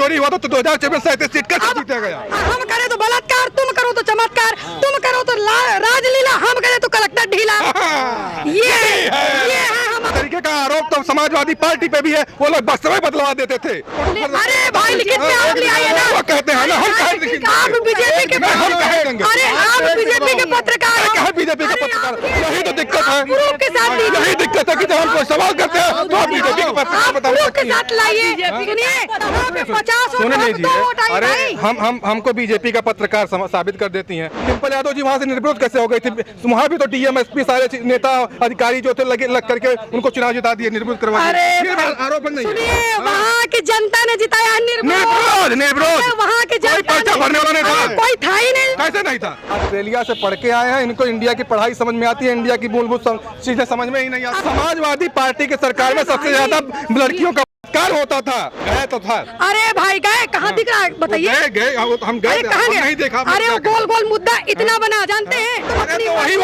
चोरी हुआ तो 2024 37 सीट कैसे जीता गया? हम करे तो बलात्कार, तुम करो तो चमत्कार, तुम करो तो राजलीला, हम करे तो कलेक्टर ढीला। ये है हम तरीके का आरोप तो समाजवादी पार्टी पे भी है। वो लोग बस में बदलवा देते थे। अरे भाई कितने आप ले आए ना, वो कहते हैं ना, हम आप बीजेपी के अरे आप बीजेपी के पत्रकार क्या बीजेपी का पत्रकार? यही तो दिक्कत है, प्रूफ के साथ यही दिक्कत है कि जब हम कोई सवाल करते हैं तो आप बीजेपी के पत्रकार प्रूफ के साथ लाइए। सुने लीजिए, अरे हमको बीजेपी का पत्रकार साबित कर देती हैं। डिम्पल यादव जी वहाँ से निर्विरोध कैसे हो गई थी? वहाँ भी तो डीएम एसपी सारे नेता अधिकारी जो थे लग करके उनको चुनाव जिता दिए, निर्विरोध करवा दिए। आरोप नहीं है, वहाँ की जनता ने जिताया निर्विरोध, वहाँ की जनता भरने वाला नहीं था, कोई था ही नहीं। कैसे नहीं था? ऑस्ट्रेलिया से पढ़ के आए हैं, इनको इंडिया की पढ़ाई समझ में आती है, इंडिया की मूलभूत चीजें समझ में ही नहीं आती। समाजवादी पार्टी की सरकार में सबसे ज्यादा लड़कियों का बलात्कार होता था, गए तो था। अरे भाई गए कहाँ दिख रहा है बताइए? गए हम गए, नहीं देखा। अरे वो गोल गोल मुद्दा इतना बना जानते हैं? तो वही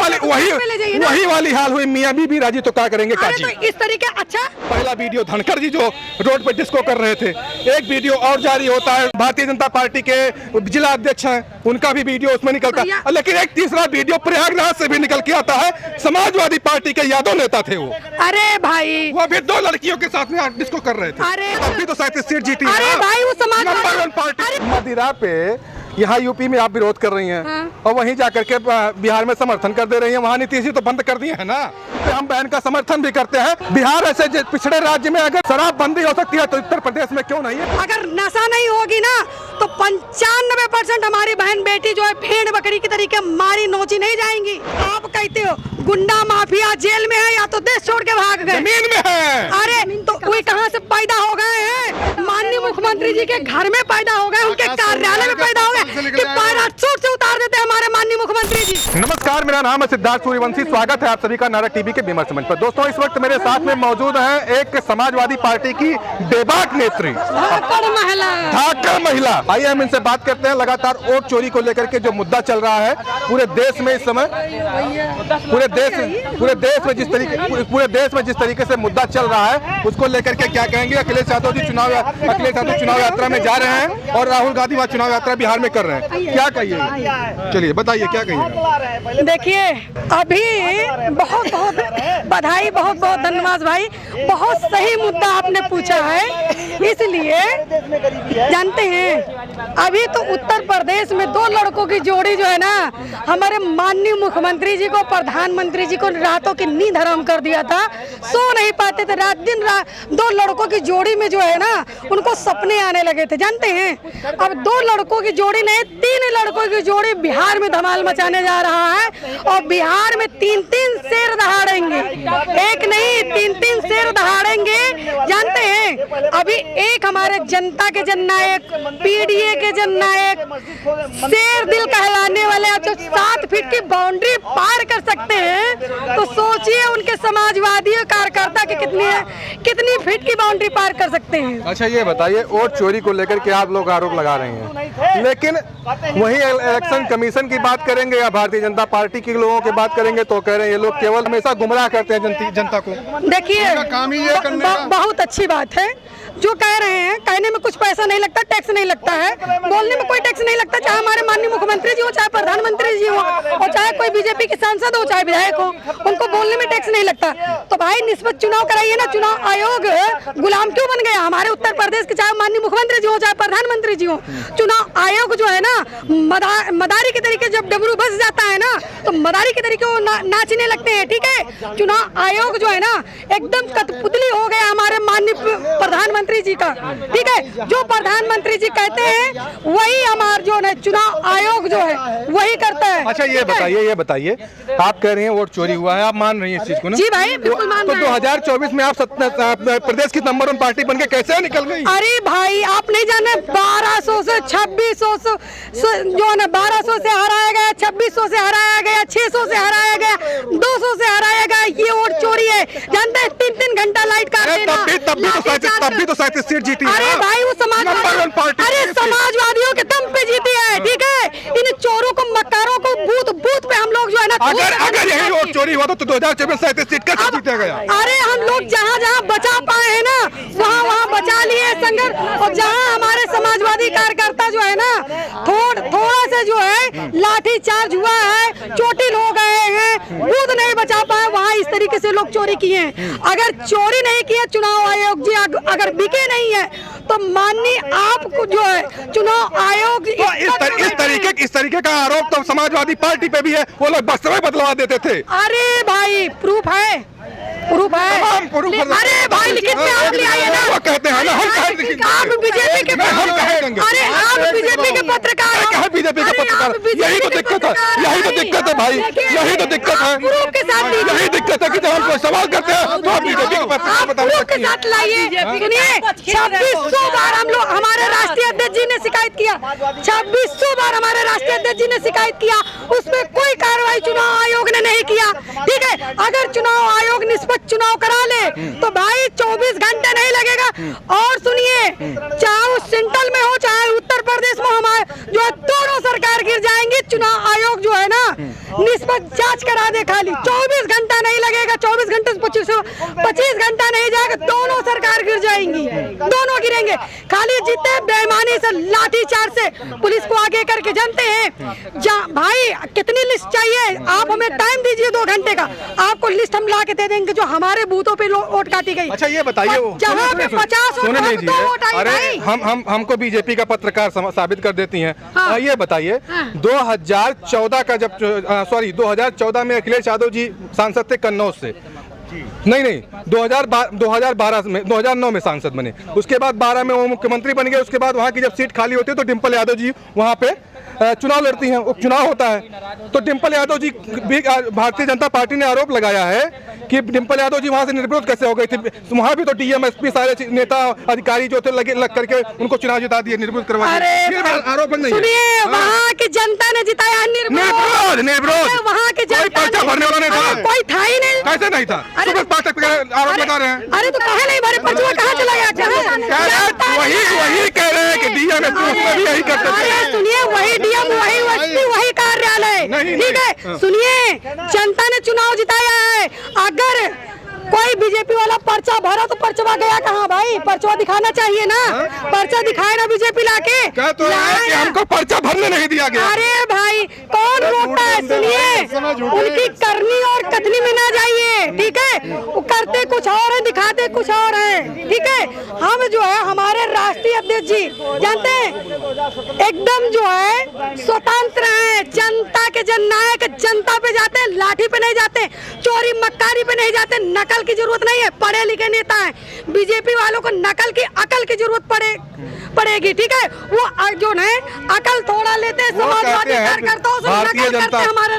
वाली हाल हुई। मियाँ बीबी राजी तो क्या करेंगे काजी? तो इस तरीके अच्छा पहला वीडियो धनखड़ जी जो रोड पर डिस्को कर रहे थे, एक वीडियो और जारी होता है। भारतीय जनता पार्टी के जिला अध्यक्ष हैं, उनका भी वीडियो उसमें निकलता है। लेकिन एक तीसरा वीडियो प्रयागराज से भी निकल के आता है। समाजवादी पार्टी के यादव नेता थे वो। अरे भाई वो भी 2 लड़कियों के साथ में डिस्को कर रहे थे। अरे अभी तो 37 सीट जीती है। अरे भाई वो समाजवादी नंबर 1 पार्टी। मदिरा पे यहाँ यूपी में आप विरोध कर रही हैं, और वहीं जाकर के बिहार में समर्थन कर दे रही हैं। वहाँ नीतीश जी तो बंद कर दिए है ना। तो हम बहन का समर्थन भी करते हैं। बिहार ऐसे पिछड़े राज्य में अगर शराब बंदी हो सकती है तो उत्तर प्रदेश में क्यों नहीं है? अगर नशा नहीं होगी ना तो 95% हमारी बहन बेटी जो है भेड़ बकरी की तरीके मारी नोची नहीं जाएंगी। आप कहते हो गुंडा माफिया जेल में है या तो देश छोड़ के भाग गए, जमीन में है। अरे तो कोई कहाँ से पैदा हो गए हैं? माननीय मुख्यमंत्री जी के घर में पैदा हो गए, उनके कार्यालय में पैदा हो गए कि पैराशूट से उतार देते हैं हमारे माननीय मुख्यमंत्री जी। नमस्कार, मेरा नाम है सिद्धार्थ सूर्यवंशी। स्वागत है आप सभी का नारद टीवी के विमर्श मंच पर। दोस्तों, इस वक्त मेरे साथ में मौजूद है एक समाजवादी पार्टी की बेबाक नेत्री धाकड़ महिला। आइए हम इनसे बात करते हैं। लगातार वोट चोरी को लेकर के जो मुद्दा चल रहा है पूरे देश में इस समय, पूरे देश में जिस तरीके से मुद्दा चल रहा है उसको लेकर के क्या कहेंगे? अखिलेश यादव जी चुनाव यात्रा में जा रहे हैं और राहुल गांधी वहाँ चुनाव यात्रा बिहार में कर रहे हैं। क्या कहिए? चलिए बताइए क्या कहिए। देखिए अभी बहुत बधाई, बहुत धन्यवाद भाई। बहुत सही मुद्दा आपने पूछा है। इसलिए जानते हैं अभी तो उत्तर प्रदेश में 2 लड़कों की जोड़ी जो है ना, हमारे माननीय मुख्यमंत्री जी को, प्रधानमंत्री जी को रातों की नींद हराम कर दिया था। सो नहीं पाते थे, रात दिन 2 लड़कों की जोड़ी में जो है ना उनको सपने आने लगे थे। जानते हैं अब 2 लड़कों की जोड़ी नहीं 3 लड़कों की जोड़ी बिहार में धमाल मचाने जा रहा है। और बिहार में 3-3 शेर दहाड़ेंगे, एक नहीं 3-3 शेर दहाड़ेंगे। जानते हैं अभी एक हमारे जनता के जननायक, पीडीए के जननायक, शेर दिल कहलाने वाले जो 7 फीट की बाउंड्री पार कर सकते हैं, तो सोचिए उनके समाजवादी कार्यकर्ता की कितनी फीट की बाउंड्री पार कर सकते हैं। अच्छा ये बताइए, वोट चोरी को लेकर के आप लोग आरोप लगा रहे हैं, लेकिन वही इलेक्शन कमीशन की बात करेंगे या भारतीय जनता पार्टी के लोगों की बात करेंगे तो कह रहे हैं ये लोग केवल हमेशा गुमराह करते हैं जनता को। देखिए बहुत अच्छी बात है जो कह रहे हैं। कहने में कुछ पैसा नहीं लगता, टैक्स नहीं लगता है, बोलने में कोई टैक्स नहीं लगता। चाहे हमारे माननीय मुख्यमंत्री जी हो, चाहे प्रधानमंत्री जी हो, और चाहे कोई बीजेपी के सांसद हो, चाहे विधायक हो, उनको बोलने में टैक्स नहीं लगता। तो भाई निस्बत चुनाव कराइए ना। चुनाव आयोग गुलाम क्यों बन गया? हमारे उत्तर प्रदेश के चाहे माननीय मुख्यमंत्री जी हो, चाहे प्रधानमंत्री जी हो, चुनाव आयोग जो है ना मदारी के तरीके जब डमरू बस जाता है ना तो मदारी के तरीके वो नाचने लगते हैं। ठीक है, चुनाव आयोग जो है ना एकदम कठपुतली हो गया हमारे माननीय प्रधानमंत्री जी का। ठीक है, जो प्रधानमंत्री जी कहते हैं वही हमारा जो है चुनाव आयोग जो है वही करता है। अच्छा ये बताइए आप कह रही हैं वोट चोरी हुआ है, आप मान रही हैं इस चीज को ना? जी भाई बिल्कुल मान रहे हैं। 2024 में आप प्रदेश की नंबर 1 पार्टी बन के कैसे निकल गई? अरे भाई आप नहीं जाने 1200 से 2600 जो है ना 1200 से हराया गया, 2600 से हराया गया, 600 से हराया गया, 200 से हराया गया। ये वोट चोरी है। जानते हैं 3-3 घंटा लाइट काट देना। तब भी तो 37 सीट जीती है। अरे भाई वो समाजवादियों के दम पे जीती है। ठीक है, इन चोरों को, मक्कारों को बूथ पे हम लोग जो है ना, अगर यही वोट चोरी हुआ तो 2024 37 सीट कैसे जीता गया? अरे हम लोग जहाँ बचा पाए हैं ना वहाँ बचा लिए संगठन, और जहाँ हमारे समाजवादी कार्यकर्ता जो है ना थोड़ा सा जो है लाठी चार्ज हुआ है, चोटिल हो गए हैं, दूध नहीं बचा पाए, वहाँ इस तरीके से लोग चोरी किए हैं। अगर चोरी नहीं किए चुनाव आयोग जी, अगर बिके नहीं है तो माननीय आपको जो है चुनाव आयोग इस तरीके का आरोप तो समाजवादी पार्टी पे भी है, वो लोग बस में बदलवा देते थे। अरे भाई प्रूफ है, प्रूफ है। अरे भाई लिखित में आप ले आइए ना, वो कहते हैं ना, आप बीजेपी के अरे आप बीजेपी के पत्रकार हैं, बीजेपी के पत्रकार, यही तो दिक्कत है, यही तो दिक्कत है भाई, यही तो दिक्कत है, प्रूफ के साथ यही दिक्कत है कि जब हम कोई सवाल करते हैं तो आप बीजेपी के पत्रकार बता प्रूफ के साथ लाइए। सुनिए 2600 बार हम लोग, हमारे राष्ट्रीय अध्यक्ष जी ने शिकायत किया, 2600 बार हमारे राष्ट्रीय अध्यक्ष जी ने शिकायत किया, उसमें कोई कार्रवाई चुनाव आयोग ने नहीं किया। ठीक है, अगर चुनाव आयोग निष्पक्ष चुनाव करा ले तो भाई 24 घंटे नहीं लगेगा। और सुनिए, चाहे वो सेंट्रल में हो चाहे उत्तर प्रदेश में, हमारे जो दोनों सरकार गिर जाएंगी, चुनाव आयोग जो है ना निष्पक्ष जांच करा दे, खाली 24 घंटा नहीं लगेगा, 24 घंटे से 25 घंटा नहीं जाएगा, दोनों सरकार गिर जाएंगी, दोनों गिरेंगे। खाली जीते बेईमानी से लाठी चार्ज से पुलिस को आगे करके, जानते हैं भाई कितनी लिस्ट चाहिए, आप हमें टाइम दीजिए 2 घंटे का, आपको लिस्ट हम ला के दे देंगे जो हमारे बूथों पे वोट काटी गई। अच्छा ये बताइए, जहाँ पे 50 वोट आई, अरे हमको बीजेपी का पत्रकार साबित कर देती हैं। हाँ। ये बताइए 2014 का जब 2014 में अखिलेश यादव जी सांसद थे कन्नौज से, नहीं 2009 में सांसद बने, उसके बाद 12 में वो मुख्यमंत्री बन गए, उसके बाद वहाँ की जब सीट खाली होती है तो डिम्पल यादव जी वहाँ पे चुनाव लड़ती हैं, उपचुनाव होता है, तो डिम्पल यादव जी भी, भारतीय जनता पार्टी ने आरोप लगाया है कि डिम्पल यादव जी वहाँ से निर्विरोध कैसे हो गई थी, वहाँ भी तो डीएम एसपी सारे नेता अधिकारी जो थे लग करके उनको चुनाव जिता दिए, निर्विरोध करवा दिए, आरोप नहीं। सुनिए, वहाँ की जनता ने जिताया निर्विरोध, वहाँ की जनता भरने वाला नहीं था, कोई था ही नहीं, कैसे नहीं था, आरोप बता रहे हैं। अरे तो कहे नहीं भरे, पर्चा कहाँ चला गया, वही कह रहे हैं कि डीएम एसपी भी यही करते थे। सुनिए, वही डीएम वही एसपी वही कार्यालय, ठीक है। सुनिए, जनता ने चुनाव जिताया है, अगर कोई बीजेपी वाला पर्चा भरा तो पर्चा गया कहाँ भाई, पर्चा दिखाना चाहिए ना, पर्चा दिखाए ना बीजेपी लाके, तो कि हमको पर्चा भरने नहीं दिया गया। अरे भाई कौन रोकता है, सुनिए उनकी करनी और कथनी में ना जाइए, ठीक है, वो करते कुछ और है, दिखाते कुछ और है, ठीक है। हम जो है हमारे राष्ट्रीय अध्यक्ष जी जानते हैं एकदम जो है स्वतंत्र है, जनता के जननायक, जनता पे जाते हैं, लाठी पे नहीं जाते, चोरी मक्कारी पे नहीं जाते, नकल की जरूरत नहीं है, पढ़े लिखे नेता है, बीजेपी वालों को नकल की अकल की जरूरत पड़ेगी, ठीक है। वो जो है अकल थोड़ा लेते हैं, समाजवादी कार्यकर्ताओं से भारतीय जनता, हमारे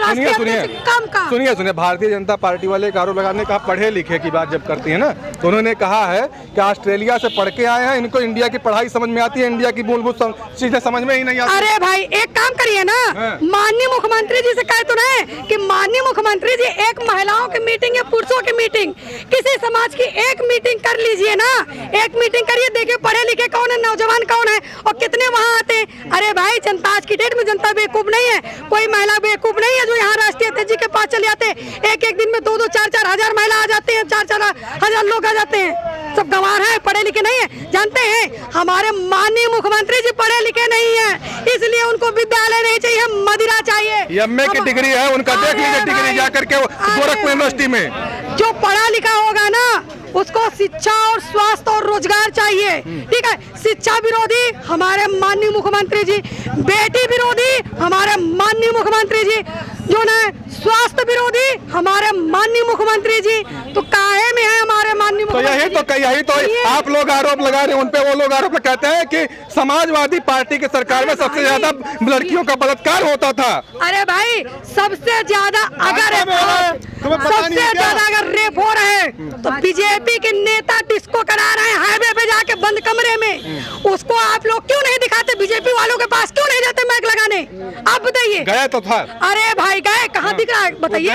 सुनिए भारतीय जनता पार्टी वाले एक आरोप लगाने का, पढ़े लिखे की बात जब करती है ना, तो उन्होंने कहा है कि ऑस्ट्रेलिया से पढ़ के आए हैं, इनको इंडिया की पढ़ाई समझ में आती है, इंडिया की मूलभूत चीजें समझ में ही नहीं आती। अरे भाई एक काम करिए ना, माननीय मुख्यमंत्री जी से कहे तो नहीं कि माननीय मुख्यमंत्री जी एक महिलाओं की मीटिंग या पुरुषों की मीटिंग, किसी समाज की एक मीटिंग कर लीजिए ना, एक मीटिंग करिए, देखिए पढ़े लिखे कौन है, नौजवान कौन है और कितने वहाँ आते हैं। अरे भाई जनता आज की डेट में जनता बेवकूफ नहीं है, कोई महिला बेवकूफ नहीं है जो यहाँ राष्ट्रीय अध्यक्ष जी के पास चले आते हैं, एक दिन में 2-2, 4-4 हजार महिला आ जाते हैं, 4-4 हजार लोग आ जाते हैं, सब गंवार है, पढ़े लिखे नहीं है। जानते हैं हमारे माननीय मुख्यमंत्री जी पढ़े लिखे नहीं है, इसलिए उनको विद्यालय नहीं चाहिए, मदिरा चाहिए। एमए की डिग्री है उनका, देख लीजिए डिग्री जाकर के गोरखपुर यूनिवर्सिटी में। जो पढ़ा लिखा होगा ना उसको शिक्षा और स्वास्थ्य और रोजगार चाहिए, ठीक है। शिक्षा विरोधी हमारे माननीय मुख्यमंत्री जी, बेटी विरोधी हमारे माननीय मुख्यमंत्री जी, जो ना स्वास्थ्य विरोधी हमारे माननीय मुख्यमंत्री जी, तो काहे में है हमारे माननीय मुख्यमंत्री। यही तो आप लोग आरोप लगा रहे हैं उन पे, वो लोग आरोप कहते हैं कि समाजवादी पार्टी की सरकार में सबसे ज्यादा लड़कियों का बलात्कार होता था। अरे भाई सबसे ज्यादा अगर रेप हो रहे हैं तो बीजेपी के नेता डिस्को करा रहे हैं हाईवे पे जाके बंद कमरे में, उसको आप लोग क्यों नहीं दिखाते, बीजेपी वालों के पास क्यों नहीं जाते माइक लगाने, आप बताइए। गए तो था। अरे भाई गए, कहाँ दिख रहा है बताइए,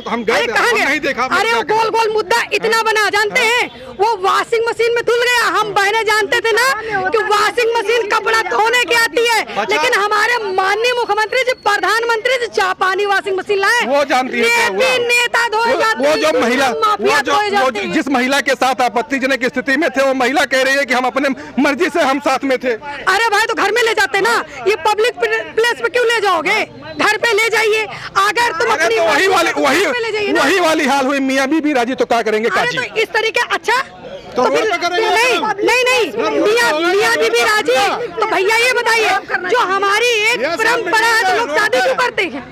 हम गए, कहाँ नहीं देखा। अरे वो गोल गोल मुद्दा इतना बना, जानते हैं वो वॉशिंग मशीन में धुल गया। हम बहने जानते थे ना कि वॉशिंग मशीन कपड़ा धोने की आती है, लेकिन हमारे माननीय मुख्यमंत्री जी, प्रधानमंत्री जी ठंडा पानी, वॉशिंग मशीन लाए, वो जानती है क्या हुआ? नेता धोए जाते वो हैं, जो महिला, माफिया धोए जाते हैं। जिस महिला के साथ आपत्तिजनक स्थिति में थे, वो महिला कह रही है कि हम अपने मर्जी से हम साथ में थे। अरे भाई तो घर में ले जाते ना, ये पब्लिक प्लेस पे क्यों ले जाओगे? घर पे ले जाइए। अगर तुम अगर अपनी तो वही वाली हाल हुई मियाँ बीबी राजी तो क्या करेंगे अरे काजी? तो इस तरीके अच्छा तो फिर वो तो करेंगे। नहीं मियाँ बीबी राजी तो भैया ये बताइए, जो हमारी एक परंपरा है तो लोग शादी क्यों करते हैं?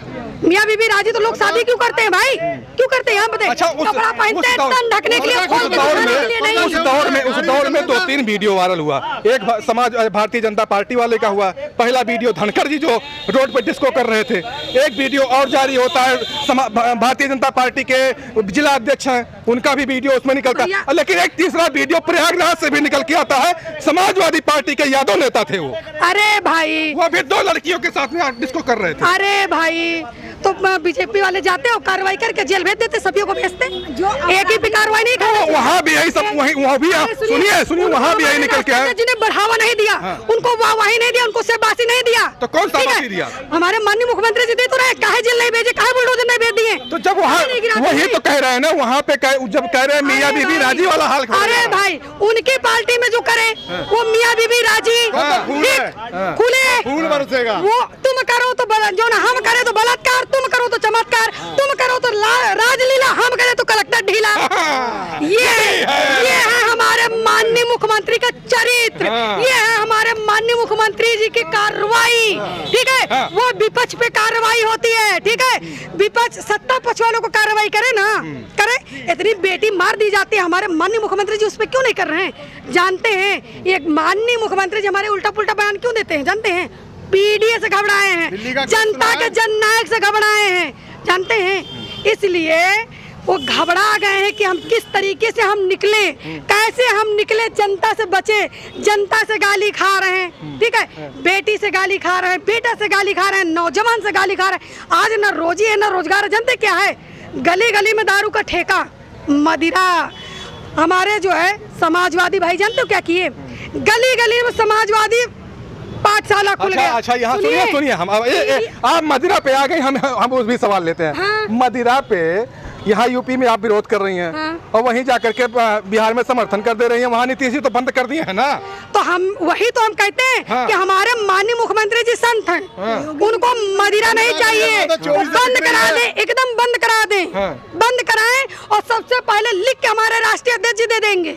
मियाँ बीबी राजी तो लोग शादी क्यों करते हैं भाई? क्यों करते हैं? हम बताइए। अच्छा, कपड़ा पहनते हैं तन ढकने के लिए, खोल के दिखाने के लिए नहीं। उस दौर में 2-3 वीडियो वायरल हुआ। एक समाज भारतीय जनता पार्टी वाले का हुआ, पहला वीडियो धनखड़ जी जो रोड पर डिस्को कर रहे थे। एक वीडियो और जारी होता है, भारतीय जनता पार्टी के जिला अध्यक्ष हैं, उनका भी वीडियो उसमें निकलता है। लेकिन एक तीसरा वीडियो प्रयागराज से भी निकल के आता है, समाजवादी पार्टी के यादव नेता थे वो। अरे भाई वो भी 2 लड़कियों के साथ में डिस्को कर रहे थे। अरे भाई तो बीजेपी वाले जाते हो कार्रवाई करके जेल भेज देते, सभी को भेजते, जो एक ही भी कार्रवाई नहीं करते। वहाँ भी यही सब, वहाँ भी सुनिए वहाँ भी यही निकल के आया। जिन्हें बढ़ावा नहीं दिया उनको वाहवाही नहीं दिया, उनको शाबाशी नहीं दिया। तो कौन शाबाशी दिया? हमारे माननीय मुख्यमंत्री जी दे तो रहे, काहे जेल नहीं भेजे, काहे बुलडोजर नहीं भेज दिए? तो जब वहाँ वही तो कह रहे हैं ना, वहाँ पे जब कह रहे हैं मियाँ बीबी राजी वाला हाल। अरे भाई उनकी पार्टी में जो करे वो मियाँ बीबी राजी खुले फूल बरसेगा। वो तुम करो तो जो ना हम करे तो बलात्कार, तुम करो तो चमत्कार, तुम करो तो राजलीला, हम करे तो कलेक्टर ढीला। ये है हमारे माननीय मुख्यमंत्री का चरित्र, ये है हमारे माननीय मुख्यमंत्री जी की कार्रवाई। ठीक है, वो विपक्ष पे कार्रवाई होती है। ठीक है, विपक्ष सत्ता पक्ष वालों को कार्रवाई करे ना, करे। इतनी बेटी मार दी जाती है, हमारे माननीय मुख्यमंत्री जी उस पर क्यों नहीं कर रहे हैं? जानते हैं ये माननीय मुख्यमंत्री जी हमारे उल्टा पुल्टा बयान क्यों देते हैं? जानते हैं, पीडीए से घबराए हैं, जनता के जननायक से घबराए हैं, जानते हैं। इसलिए वो घबरा गए हैं कि हम किस तरीके से हम निकले, कैसे हम निकले, जनता से बचे। जनता से गाली खा रहे हैं, ठीक है, बेटी से गाली खा रहे हैं, बेटा से गाली खा रहे हैं, नौजवान से गाली खा रहे हैं। आज न रोजी है न रोजगार है। जानते क्या है? गली गली में दारू का ठेका, मदिरा। हमारे जो है समाजवादी भाई जानते हो क्या किए? गली गली में समाजवादी पाठशाला खुल गया। अच्छा यहाँ सुनिए हम आप मदिरा पे आ गए, हम उस भी सवाल लेते हैं। हाँ। मदिरा पे यहाँ यूपी में आप विरोध कर रही हैं, हाँ। और वहीं जाकर के बिहार में समर्थन कर दे रही हैं, वहाँ नीतीश जी तो बंद कर दिए हैं ना। तो हम वही तो हम कहते हैं हाँ। कि हमारे माननीय मुख्यमंत्री जी संत हैं, हाँ। उनको मदिरा नहीं चाहिए, बंद करा दें, एकदम बंद करा दें, हाँ। बंद कराएं। और सबसे पहले लिख के हमारे राष्ट्रीय अध्यक्ष जी दे देंगे।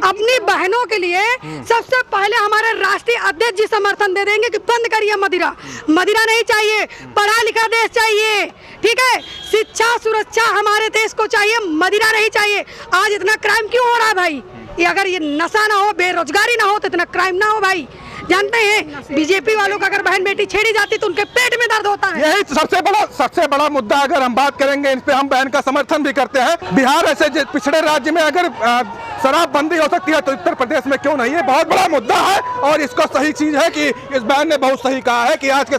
अपनी बहनों के लिए सबसे पहले हमारे राष्ट्रीय अध्यक्ष जी समर्थन दे देंगे कि बंद करिए मदिरा। मदिरा नहीं चाहिए, पढ़ा लिखा देश चाहिए। ठीक है, शिक्षा सुरक्षा हमारे देश को चाहिए, मदिरा नहीं चाहिए। आज इतना क्राइम क्यों हो रहा है भाई? ये अगर ये नशा ना हो, बेरोजगारी ना हो तो इतना क्राइम ना हो भाई। जानते हैं बीजेपी वालों का अगर बहन बेटी छेड़ी जाती तो उनके पेट में दर्द होता है। यही सबसे बड़ा मुद्दा अगर हम बात करेंगे, इस पे हम बहन का समर्थन भी करते हैं। बिहार ऐसे पिछड़े राज्य में अगर शराबबंदी हो सकती है तो उत्तर प्रदेश में क्यों नहीं है? बहुत बड़ा मुद्दा है, और इसको सही चीज है कि इस बहन ने बहुत सही कहा है कि आज के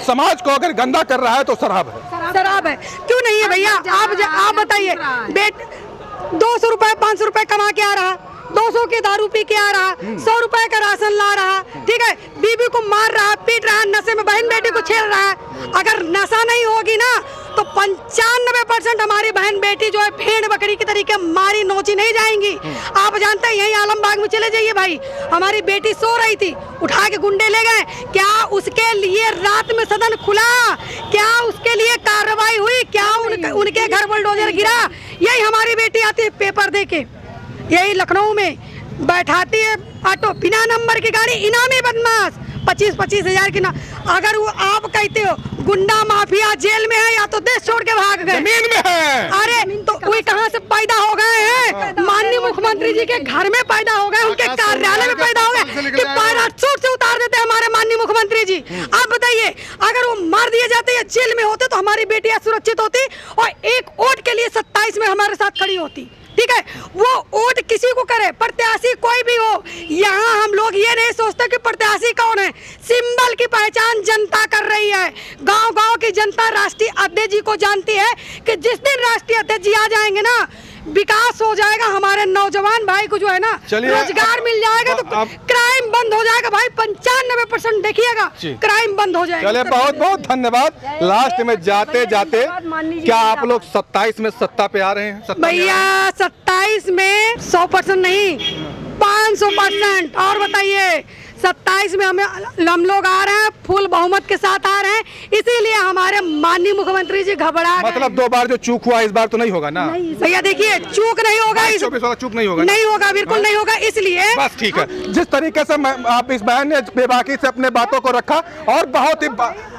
समाज को अगर गंदा कर रहा है तो शराब है। शराब है, क्यों नहीं है भैया? आप बताइए, 200 रुपए 500 रुपए कमा के आ रहा, 200 की दारू पी के आ रहा, 100 रुपए का राशन ला रहा, ठीक है, बीबी को मार रहा, पीट रहा, नशे में बहन बेटी को छेड़ रहा है। अगर नशा नहीं होगी ना तो 95% हमारी बहन बेटी जो है भेड़ बकरी की तरीके मारी नोची नहीं जाएंगी। आप जानते हैं, यही आलमबाग में चले जाइए भाई, हमारी बेटी सो रही थी, उठा के गुंडे ले गए। क्या उसके लिए रात में सदन खुला? क्या उसके लिए कार्रवाई हुई? क्या उनके घर बुलडोजर गिरा? यही हमारी बेटी आती है पेपर दे के, यही लखनऊ में बैठाती है ऑटो, बिना नंबर की गाड़ी, इनामी बदमाश, 25-25 हजार की ना। अगर वो आप कहते हो गुंडा माफिया जेल में है या तो देश छोड़ के भाग गए, जमीन में है। अरे तो वो कहाँ से पैदा हो गए हैं? माननीय मुख्यमंत्री जी के घर में पैदा हो गए, उनके कार्यालय में पैदा हो गए कि पैराशूट से उतार देते हैं हमारे माननीय मुख्यमंत्री जी। आप बताइए, अगर वो मार दिए जाते या जेल में होते तो हमारी बेटियां सुरक्षित होती और एक वोट के लिए 27 में हमारे साथ खड़ी होती। ठीक है, वो वोट किसी को करे, प्रत्याशी कोई भी हो, यहाँ हम लोग ये नहीं सोचते कि प्रत्याशी कौन है, सिंबल की पहचान जनता कर रही है। गांव-गांव की जनता राष्ट्रीय अध्यक्ष जी को जानती है कि जिस दिन राष्ट्रीय अध्यक्ष जी आ जाएंगे ना, विकास हो जाएगा, हमारे नौजवान भाई को जो है ना चलिए, रोजगार मिल जाएगा, तो क्राइम बंद हो जाएगा भाई। 95% देखिएगा जी। क्राइम बंद हो जाएगा। चलिए, बहुत बहुत धन्यवाद। लास्ट में जाते जाते क्या आप लोग 27 में सत्ता पे आ रहे हैं? सत्ता में आ रहे हैं? भैया 27 में 100% नहीं, 500%। और बताइए 27 में हम लोग आ रहे हैं, फुल बहुमत के साथ आ रहे हैं, इसीलिए हमारे माननीय मुख्यमंत्री जी घबरा गए। मतलब 2 बार जो चूक हुआ इस बार तो नहीं होगा ना? भैया देखिए, चूक नहीं होगा, 24 वाला चूक नहीं होगा ना? नहीं होगा, बिल्कुल नहीं होगा। इसलिए बस ठीक है। जिस तरीके से आप इस बहन ने बेबाकी से अपने बातों को रखा और बहुत ही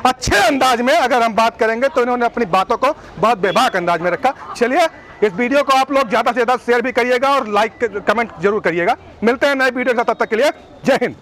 अच्छे अंदाज में अगर हम बात करेंगे तो इन्होंने अपनी बातों को बहुत बेबाक अंदाज में रखा। चलिए, इस वीडियो को आप लोग ज्यादा से ज्यादा शेयर भी करिएगा और लाइक कमेंट जरूर करिएगा। मिलते हैं नए वीडियो के साथ, तब तक के लिए जय हिंद।